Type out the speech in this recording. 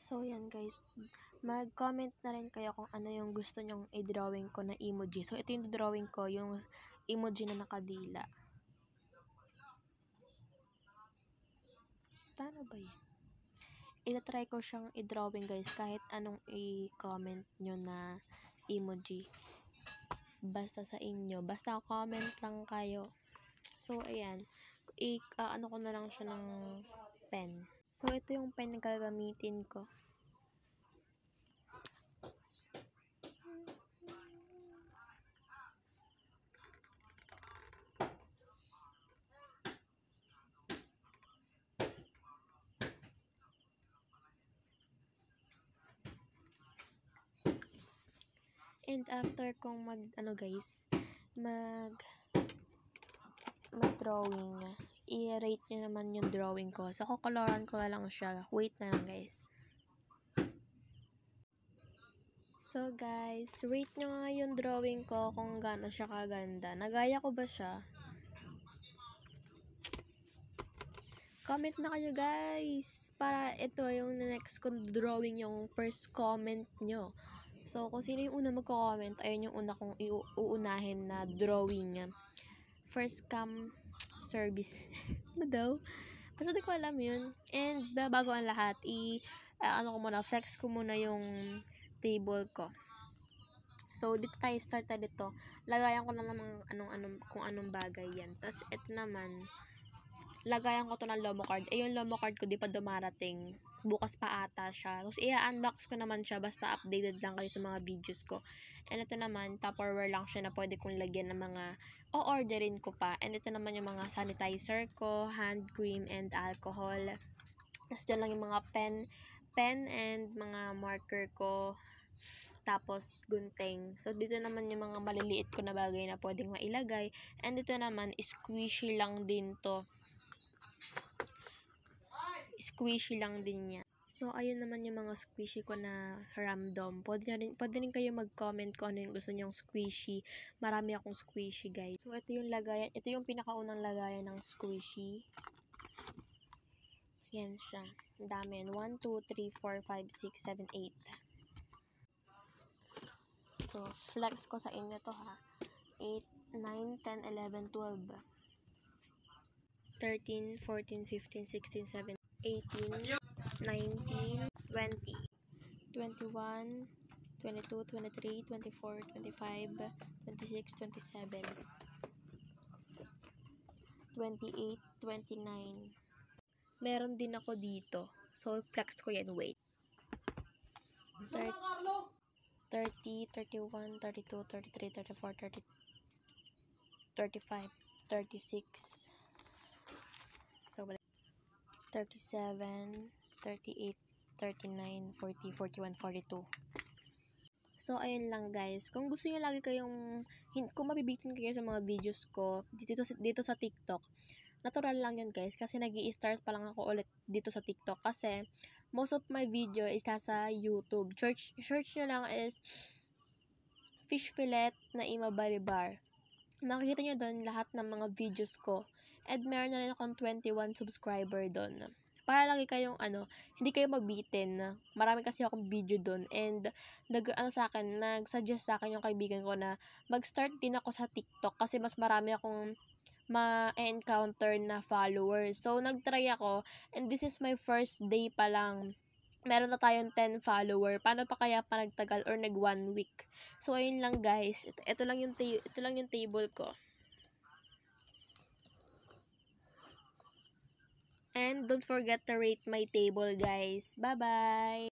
So, yan guys. Mag-comment na rin kayo kung ano yung gusto nyong i-drawing ko na emoji. So, ito yung drawing ko, yung emoji na nakadila. Paano ba yan? Ita-try ko siyang i-drawing guys, kahit anong i-comment nyo na emoji. Basta sa inyo. Basta comment lang kayo. So, ayan. Ano ko na lang siya ng pen. So, ito yung pen na gagamitin ko. And after kong mag-drawing, i-rate nyo naman yung drawing ko. So, kukoloran ko na lang siya. Wait na lang, guys. So, guys, rate nyo nga yung drawing ko kung gaano siya kaganda. Nagaya ko ba siya? Comment na kayo, guys. Para ito yung next kong drawing, yung first comment nyo. So, kung sino yung una magko-comment, ayun yung una kong uunahin na drawing. First come service. Ano daw? Basta di ko alam yun. And, bago ang lahat, flex ko muna yung table ko. So, dito tayo start dito. Lagayan ko na naman kung anong bagay yan. Tapos, ito naman, lagayan ko to ng Lomo card. Yung Lomo card ko, di pa dumarating. Bukas pa ata siya. Tapos, i-unbox ko naman siya. Basta updated lang kayo sa mga videos ko. And ito naman, Tupperware lang siya na pwede kong lagyan ng mga o-orderin ko pa. And ito naman yung mga sanitizer ko, hand cream, and alcohol. Tapos, dyan lang yung mga pen and mga marker ko. Tapos, gunting. So, dito naman yung mga maliliit ko na bagay na pwedeng mailagay. And ito naman, squishy lang din to. Squishy lang din niya. So, ayun naman yung mga squishy ko na random. Pwede rin kayo mag-comment kung ano yung gusto nyong squishy. Marami akong squishy, guys. So, ito yung lagayan. Ito yung pinakaunang lagayan ng squishy. Yan siya. Ang dami. 1, 2, 3, 4, 5, 6, 7, 8. So, flex ko sa inyo to ha. 8, 9, 10, 11, 12. 13, 14, 15, 16, 17, 18, 19, 20, 21, 22, 23, 24, 25, 26, 27, 28, 29. Meron din ako dito. So, flex ko yan. Wait. 30, 31, 32, 33, 34, 35, 36. So, 37, 38, 39, 40, 41, 42. So, ayun lang guys. Kung gusto niyo lagi kung mabibitin kayo sa mga videos ko dito sa TikTok, natural lang yun guys. Kasi nag-i-start pa lang ako ulit dito sa TikTok. Kasi, most of my video is sa YouTube. Search nyo lang is fish fillet na Ima Baribar. Makikita nyo doon lahat ng mga videos ko. And meron na rin akong 21 subscriber doon. Para lagi kayong hindi kayo mabitin. Marami kasi akong video doon. And nag-suggest sa akin yung kaibigan ko na mag-start din ako sa TikTok kasi mas marami akong ma-encounter na followers. So, nag-try ako. And this is my first day pa lang. Meron na tayong 10 follower. Paano pa kaya pa nagtagal or nag 1 week? So, ayun lang guys. Ito lang yung table ko. And don't forget to rate my table, guys. Bye-bye!